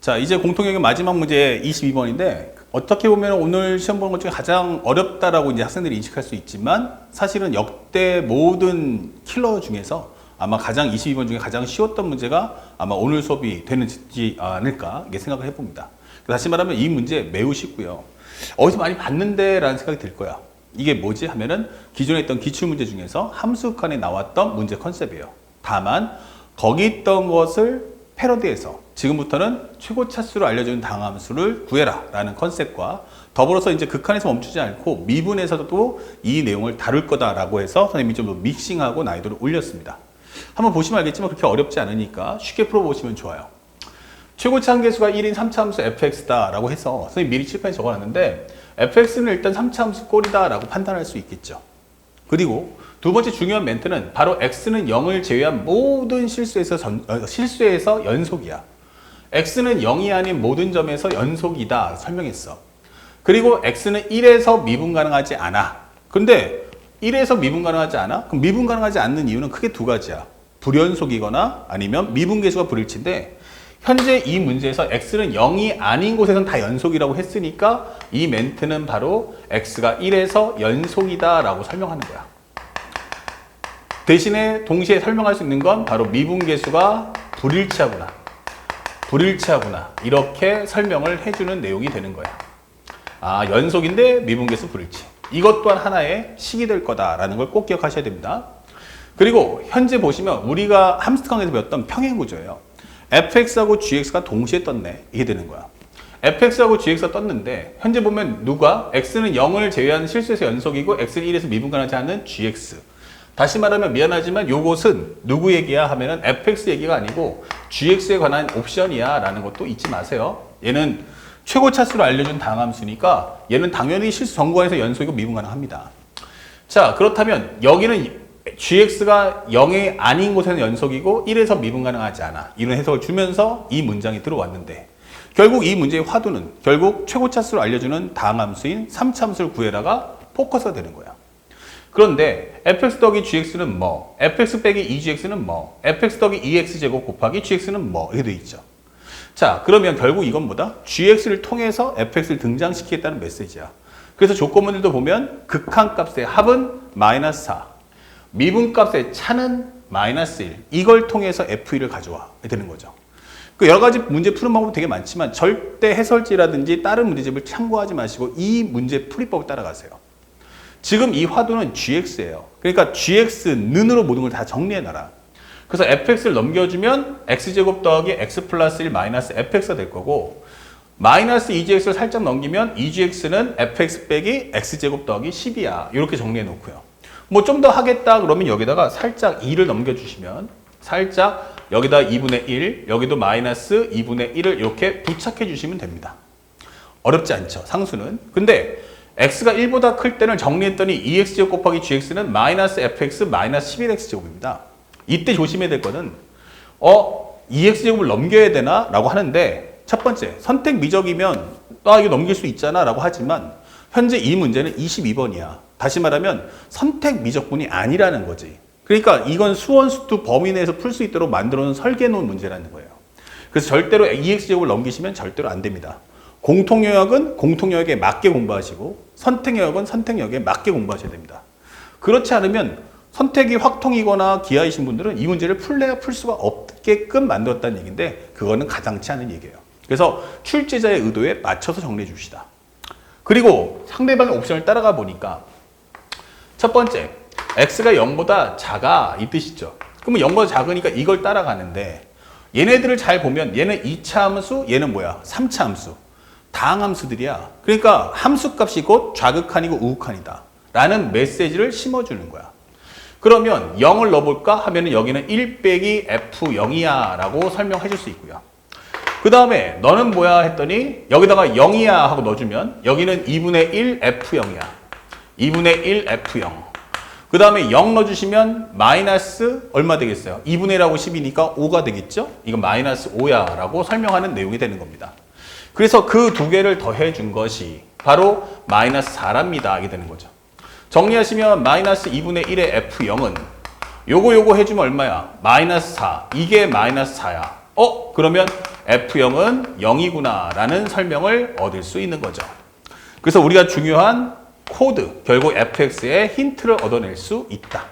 자, 이제 공통영역 마지막 문제 22번인데 어떻게 보면 오늘 시험 보는 것 중에 가장 어렵다라고 이제 학생들이 인식할 수 있지만 사실은 역대 모든 킬러 중에서 아마 가장 22번 중에 가장 쉬웠던 문제가 아마 오늘 수업이 되지 않을까 이렇게 생각을 해봅니다. 다시 말하면 이 문제 매우 쉽고요. 어디서 많이 봤는데 라는 생각이 들 거야. 이게 뭐지 하면은 기존에 있던 기출문제 중에서 함수칸에 나왔던 문제 컨셉이에요. 다만 거기 있던 것을 패러디해서 지금부터는 최고 차수를 알려주는 다항함수를 구해라 라는 컨셉과 더불어서 이제 극한에서 멈추지 않고 미분에서도 이 내용을 다룰 거다라고 해서 선생님이 좀 더 믹싱하고 난이도를 올렸습니다. 한번 보시면 알겠지만 그렇게 어렵지 않으니까 쉽게 풀어보시면 좋아요. 최고치 한계수가 1인 3차 함수 fx다 라고 해서 선생님 미리 칠판에 적어놨는데 fx는 일단 3차 함수 꼴이다 라고 판단할 수 있겠죠. 그리고 두 번째 중요한 멘트는 바로 x는 0을 제외한 모든 실수에서 연속이야. x는 0이 아닌 모든 점에서 연속이다 설명했어. 그리고 x는 1에서 미분 가능하지 않아. 근데 1에서 미분 가능하지 않아? 그럼 미분 가능하지 않는 이유는 크게 두 가지야. 불연속이거나 아니면 미분계수가 불일치인데 현재 이 문제에서 x는 0이 아닌 곳에서는 다 연속이라고 했으니까 이 멘트는 바로 x가 1에서 연속이다 라고 설명하는 거야. 대신에 동시에 설명할 수 있는 건 바로 미분계수가 불일치하구나 이렇게 설명을 해주는 내용이 되는 거야. 아, 연속인데 미분계수 불일치. 이것 또한 하나의 식이 될 거다라는 걸 꼭 기억하셔야 됩니다. 그리고 현재 보시면 우리가 함수강에서 배웠던 평행구조예요. fx하고 gx가 동시에 떴네. 이게 되는 거야. fx하고 gx가 떴는데 현재 보면 누가 x는 0을 제외한 실수에서 연속이고 x는 1에서 미분 가능하지 않는 gx. 다시 말하면 미안하지만 요것은 누구 얘기야 하면은 fx 얘기가 아니고 gx에 관한 옵션이야 라는 것도 잊지 마세요. 얘는 최고 차수를 알려준 다항함수니까 얘는 당연히 실수 전구간에서 연속이고 미분 가능합니다. 자, 그렇다면 여기는 gx가 0이 아닌 곳에는 연속이고 1에서 미분 가능하지 않아. 이런 해석을 주면서 이 문장이 들어왔는데 결국 이 문제의 화두는 결국 최고 차수를 알려주는 다항함수인 3차 함수를 구해라가 포커스가 되는 거야. 그런데 fx 더하기 gx는 뭐, fx 빼기 2gx는 뭐, fx 더하기 2x제곱 곱하기 gx는 뭐 이렇게 돼 있죠. 자, 그러면 결국 이건 뭐다? gx를 통해서 fx를 등장시키겠다는 메시지야. 그래서 조건문들도 보면 극한값의 합은 마이너스 4, 미분값의 차는 마이너스 1, 이걸 통해서 f1을 가져와 되는 거죠. 그 여러 가지 문제 푸는 방법은 되게 많지만 절대 해설지라든지 다른 문제집을 참고하지 마시고 이 문제 풀이법을 따라가세요. 지금 이 화두는 gx예요. 그러니까 gx는으로 모든 걸 다 정리해놔라. 그래서 fx를 넘겨주면 x제곱 더하기 x 플러스 1 마이너스 fx가 될 거고 마이너스 2gx를 살짝 넘기면 2gx는 fx 빼기 x제곱 더하기 10이야. 이렇게 정리해 놓고요. 뭐 좀 더 하겠다 그러면 여기다가 살짝 2를 넘겨주시면 살짝 여기다 2분의 1, 여기도 마이너스 2분의 1을 이렇게 부착해 주시면 됩니다. 어렵지 않죠, 상수는. 근데 x가 1보다 클 때는 정리했더니 2x제곱 곱하기 gx는 마이너스 fx 마이너스 11x제곱입니다. 이때 조심해야 될 거는 2x제곱을 넘겨야 되나? 라고 하는데 첫 번째, 선택 미적이면 이거 넘길 수 있잖아 라고 하지만 현재 이 문제는 22번이야. 다시 말하면 선택 미적분이 아니라는 거지. 그러니까 이건 수원수투 범위 내에서 풀 수 있도록 만들어 놓은 설계 놓은 문제라는 거예요. 그래서 절대로 2x제곱을 넘기시면 절대로 안 됩니다. 공통영역은 공통영역에 맞게 공부하시고 선택영역은 선택영역에 맞게 공부하셔야 됩니다. 그렇지 않으면 선택이 확통이거나 기하이신 분들은 이 문제를 풀래야 풀 수가 없게끔 만들었다는 얘기인데 그거는 가당치 않은 얘기예요. 그래서 출제자의 의도에 맞춰서 정리해 줍시다. 그리고 상대방의 옵션을 따라가 보니까 첫 번째, x가 0보다 작아 이 뜻이죠. 그러면 0보다 작으니까 이걸 따라가는데 얘네들을 잘 보면 얘는 2차 함수, 얘는 뭐야? 3차 함수. 다항함수들이야. 그러니까 함수값이 곧 좌극한이고 우극한이다 라는 메시지를 심어주는 거야. 그러면 0을 넣어볼까 하면 여기는 1 빼기 f0이야 라고 설명해 줄 수 있고요. 그 다음에 너는 뭐야 했더니 여기다가 0이야 하고 넣어주면 여기는 2분의 1 f0이야. 2분의 1 f0. 그 다음에 0 넣어주시면 마이너스 얼마 되겠어요? 2분의 1하고 10이니까 5가 되겠죠? 이건 마이너스 5야 라고 설명하는 내용이 되는 겁니다. 그래서 그 두 개를 더해 준 것이 바로 마이너스 4랍니다. 이게 되는 거죠. 정리하시면 마이너스 2분의 1의 f0은 요거 해주면 얼마야? 마이너스 4. 이게 마이너스 4야. 그러면 F0은 0이구나 라는 설명을 얻을 수 있는 거죠. 그래서 우리가 중요한 코드, 결국 fx의 힌트를 얻어낼 수 있다.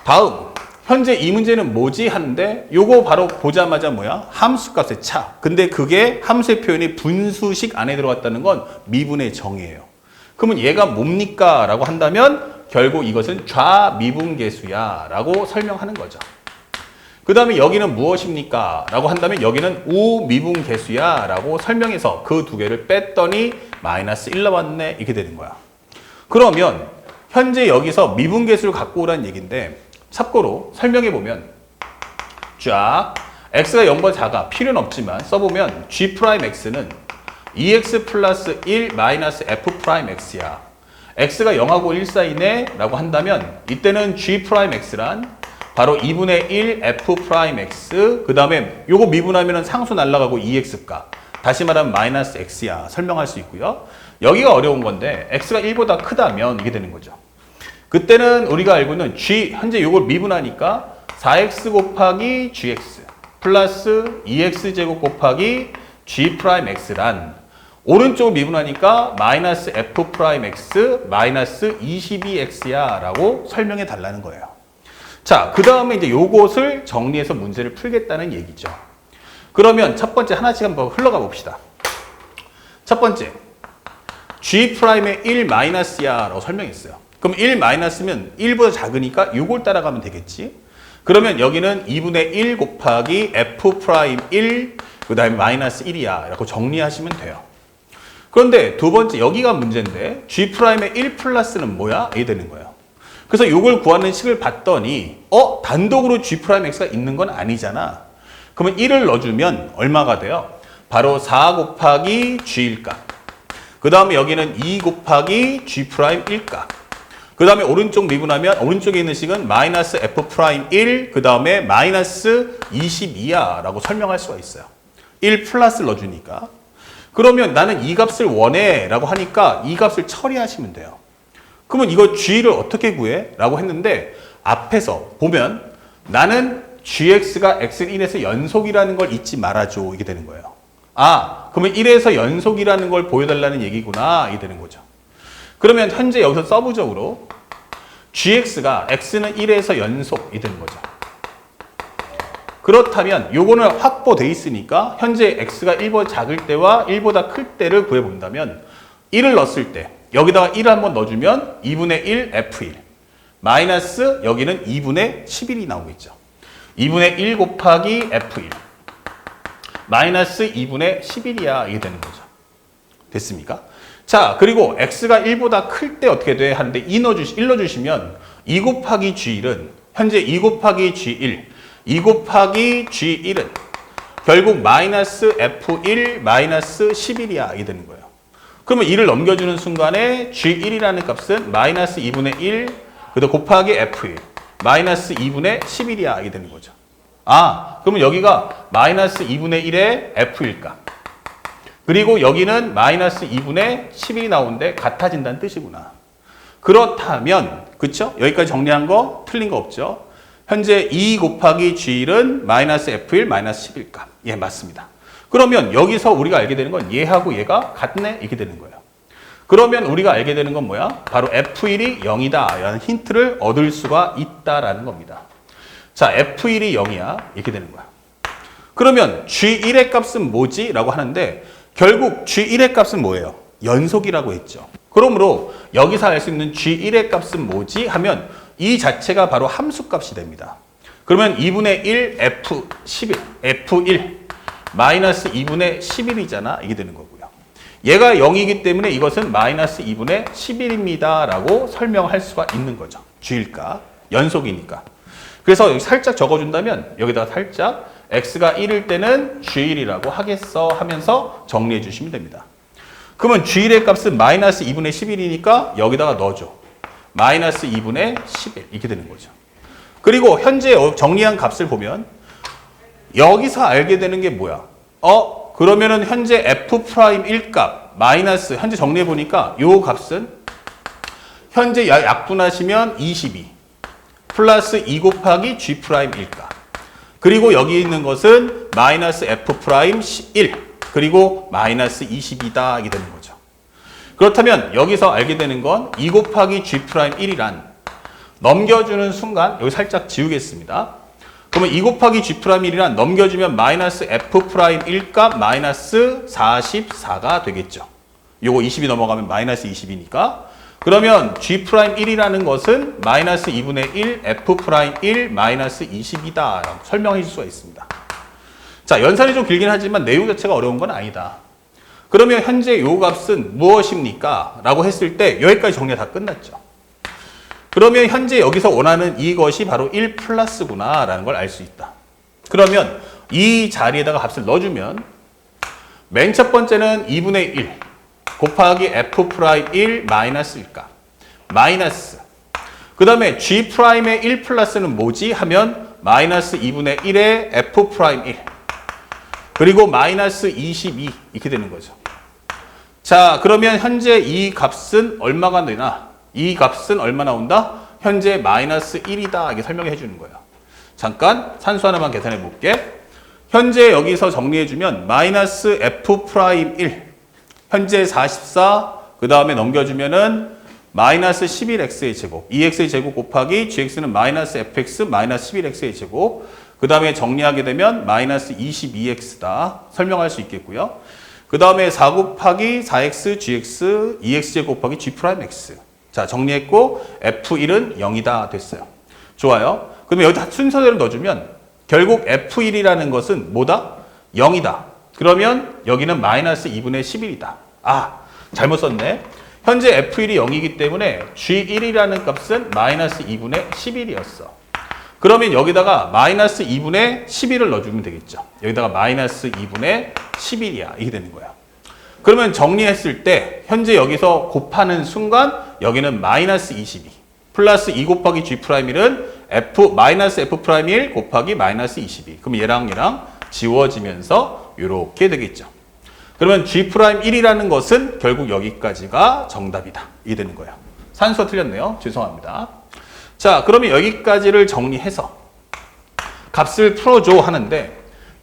다음, 현재 이 문제는 뭐지 하는데 요거 바로 보자마자 뭐야? 함수값의 차. 근데 그게 함수의 표현이 분수식 안에 들어갔다는 건 미분의 정이에요. 그러면 얘가 뭡니까? 라고 한다면 결국 이것은 좌미분계수야 라고 설명하는 거죠. 그 다음에 여기는 무엇입니까? 라고 한다면 여기는 우미분계수야 라고 설명해서 그 두 개를 뺐더니 마이너스 1 나왔네 이렇게 되는 거야. 그러면 현재 여기서 미분계수를 갖고 오라는 얘기인데 참고로 설명해보면 쫙 x가 0보다 작아 필요는 없지만 써보면 g'x는 2x 플러스 1 마이너스 f'x야. x가 0하고 1 사이네 라고 한다면 이때는 g'x란 바로 2분의 1 f'x 그 다음에 요거 미분하면 상수 날라가고 2x값 다시 말하면 마이너스 x야 설명할 수 있고요. 여기가 어려운 건데 x가 1보다 크다면 이게 되는 거죠. 그때는 우리가 알고는 g 현재 요걸 미분하니까 4x 곱하기 gx 플러스 2x제곱 곱하기 g'x란 오른쪽을 미분하니까 마이너스 f'x 마이너스 22x야 라고 설명해 달라는 거예요. 자, 그 다음에 이제 요것을 정리해서 문제를 풀겠다는 얘기죠. 그러면 첫 번째 하나씩 한번 흘러가 봅시다. 첫 번째, g'의 1 마이너스야 라고 설명했어요. 그럼 1 마이너스면 1보다 작으니까 요걸 따라가면 되겠지. 그러면 여기는 2분의 1 곱하기 f'1 그 다음에 마이너스 1이야 라고 정리하시면 돼요. 그런데 두 번째 여기가 문제인데 g'의 1 플러스는 뭐야? 이게 되는 거예요. 그래서 이걸 구하는 식을 봤더니 단독으로 g'x가 있는 건 아니잖아. 그러면 1을 넣어주면 얼마가 돼요? 바로 4 곱하기 g'값. 그 다음에 여기는 2 곱하기 g'일값. 그 다음에 오른쪽 미분하면 오른쪽에 있는 식은 마이너스 f'1 그 다음에 마이너스 22야 라고 설명할 수가 있어요. 1 플러스를 넣어주니까. 그러면 나는 이 값을 원해 라고 하니까 이 값을 처리하시면 돼요. 그러면 이거 g를 어떻게 구해? 라고 했는데 앞에서 보면 나는 gx가 x는 1에서 연속이라는 걸 잊지 말아줘 이게 되는 거예요. 그러면 1에서 연속이라는 걸 보여달라는 얘기구나 이게 되는 거죠. 그러면 현재 여기서 서브적으로 gx가 x는 1에서 연속이 되는 거죠. 그렇다면 요거는 확보돼 있으니까 현재 x가 1보다 작을 때와 1보다 클 때를 구해본다면 1을 넣었을 때 여기다가 1을 한번 넣어주면 2분의 1 f1 마이너스 여기는 2분의 11이 나오겠죠. 2분의 1 곱하기 f1 마이너스 2분의 11이야 이게 되는 거죠. 됐습니까? 자, 그리고 x가 1보다 클 때 어떻게 돼? 하는데 1 넣어주시면 2 곱하기 g1은 현재 2 곱하기 g1 2 곱하기 g1은 결국 마이너스 f1 마이너스 11이야 이게 되는 거예요. 그러면 2를 넘겨주는 순간에 g1이라는 값은 마이너스 2분의 1 그다음 곱하기 f1 마이너스 2분의 11이야 이게 되는 거죠. 그러면 여기가 마이너스 2분의 1의 f일 값 그리고 여기는 마이너스 2분의 11이 나오는데 같아진다는 뜻이구나. 그렇다면 그쵸? 여기까지 정리한 거 틀린 거 없죠? 현재 2 곱하기 g1은 마이너스 f1 마이너스 11 값. 예, 맞습니다. 그러면 여기서 우리가 알게 되는 건 얘하고 얘가 같네 이렇게 되는 거예요. 그러면 우리가 알게 되는 건 뭐야? 바로 f1이 0이다 라는 힌트를 얻을 수가 있다라는 겁니다. 자, f1이 0이야 이렇게 되는 거야. 그러면 g1의 값은 뭐지? 라고 하는데 결국 g1의 값은 뭐예요? 연속이라고 했죠. 그러므로 여기서 알 수 있는 g1의 값은 뭐지? 하면 이 자체가 바로 함수값이 됩니다. 그러면 2분의 1 f11 f1 마이너스 2분의 11이잖아 이게 되는 거고요. 얘가 0이기 때문에 이것은 마이너스 2분의 11입니다 라고 설명할 수가 있는 거죠. g일까 연속이니까. 그래서 여기 살짝 적어준다면 여기다가 살짝 x가 1일 때는 g1이라고 하겠어 하면서 정리해 주시면 됩니다. 그러면 g1의 값은 마이너스 2분의 11이니까 여기다가 넣어줘. 마이너스 2분의 11 이렇게 되는 거죠. 그리고 현재 정리한 값을 보면 여기서 알게 되는 게 뭐야? 그러면은 현재 f'1 값 마이너스 현재 정리해 보니까 요 값은 현재 약분하시면 22 플러스 2 곱하기 g'1 값 그리고 여기 있는 것은 마이너스 f 프라임 1 그리고 마이너스 22다 이게 되는 거죠. 그렇다면 여기서 알게 되는 건 2 곱하기 g 프라임 1이란 넘겨주는 순간 여기 살짝 지우겠습니다. 그러면 2 곱하기 g 프라임 1이란 넘겨주면 마이너스 f 프라임 1값 마이너스 44가 되겠죠. 요거 20이 넘어가면 마이너스 20이니까. 그러면 g 프라임 1이라는 것은 마이너스 2분의 1 f 프라임 1 마이너스 20이다 라고 설명해 줄 수가 있습니다. 자, 연산이 좀 길긴 하지만 내용 자체가 어려운 건 아니다. 그러면 현재 요 값은 무엇입니까? 라고 했을 때 여기까지 정리가 다 끝났죠. 그러면 현재 여기서 원하는 이것이 바로 1 플러스구나 라는 걸 알 수 있다. 그러면 이 자리에다가 값을 넣어주면 맨 첫 번째는 2분의 1 곱하기 f 프라임 1 마이너스 1값 마이너스 그 다음에 g 프라임의 1 플러스는 뭐지? 하면 마이너스 2분의 1의 f 프라임 1 그리고 마이너스 22 이렇게 되는 거죠. 자, 그러면 현재 이 값은 얼마가 되나? 이 값은 얼마 나온다? 현재 마이너스 1이다 이렇게 설명해 주는 거예요. 잠깐 산수 하나만 계산해 볼게. 현재 여기서 정리해 주면 마이너스 f 프라임 1 현재 44 그 다음에 넘겨주면은 마이너스 11x의 제곱 2x의 제곱 곱하기 gx는 마이너스 fx 마이너스 11x의 제곱 그 다음에 정리하게 되면 마이너스 22x다 설명할 수 있겠고요. 그 다음에 4 곱하기 4x gx 2x제곱 곱하기 g 프라임 x 자 정리했고 f1은 0이다 됐어요. 좋아요. 그러면 여기다 순서대로 넣어주면 결국 f1이라는 것은 뭐다? 0이다. 그러면 여기는 마이너스 2분의 11이다. 아 잘못 썼네. 현재 f1이 0이기 때문에 g1이라는 값은 마이너스 2분의 11이었어. 그러면 여기다가 마이너스 2분의 11을 넣어주면 되겠죠. 여기다가 마이너스 2분의 11이야. 이게 되는 거야. 그러면 정리했을 때 현재 여기서 곱하는 순간 여기는 마이너스 22 플러스 2 곱하기 g 프라임 1은 마이너스 f 프라임 1 곱하기 마이너스 22 그럼 얘랑 지워지면서 이렇게 되겠죠. 그러면 g 프라임 1이라는 것은 결국 여기까지가 정답이다. 이게 되는 거예요. 산수가 틀렸네요. 죄송합니다. 자, 그러면 여기까지를 정리해서 값을 풀어줘 하는데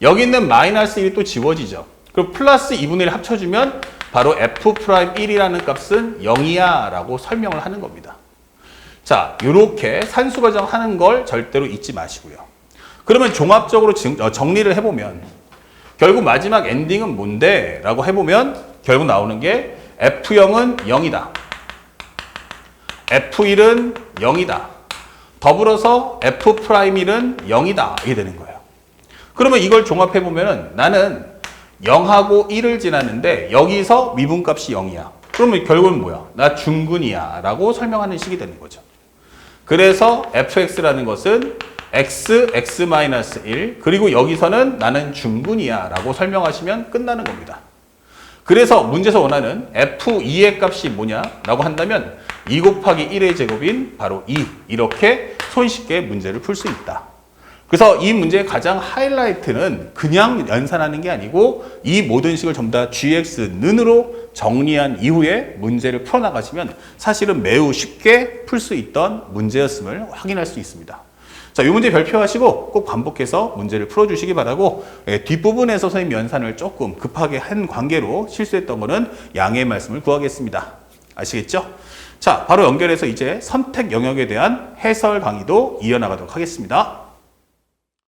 여기 있는 마이너스 1이 또 지워지죠. 그럼 플러스 2분의 1 합쳐주면 바로 f 프라임 1이라는 값은 0이야 라고 설명을 하는 겁니다. 자, 이렇게 산수 과정 하는 걸 절대로 잊지 마시고요. 그러면 종합적으로 정리를 해보면 결국 마지막 엔딩은 뭔데? 라고 해보면 결국 나오는 게 F0은 0이다. F1은 0이다. 더불어서 F'1은 0이다. 이게 되는 거예요. 그러면 이걸 종합해보면 나는 0하고 1을 지났는데 여기서 미분값이 0이야. 그러면 결국은 뭐야? 나 중근이야. 라고 설명하는 식이 되는 거죠. 그래서 fx라는 것은 x, x-1 그리고 여기서는 나는 중근이야 라고 설명하시면 끝나는 겁니다. 그래서 문제에서 원하는 f2의 값이 뭐냐 라고 한다면 2 곱하기 1의 제곱인 바로 2 이렇게 손쉽게 문제를 풀 수 있다. 그래서 이 문제의 가장 하이라이트는 그냥 연산하는 게 아니고 이 모든 식을 전부 다 gx는으로 정리한 이후에 문제를 풀어나가시면 사실은 매우 쉽게 풀 수 있던 문제였음을 확인할 수 있습니다. 자, 이 문제 별표하시고 꼭 반복해서 문제를 풀어주시기 바라고 뒷부분에서 선생님 연산을 조금 급하게 한 관계로 실수했던 거는 양해의 말씀을 구하겠습니다. 아시겠죠? 자, 바로 연결해서 이제 선택 영역에 대한 해설 강의도 이어나가도록 하겠습니다.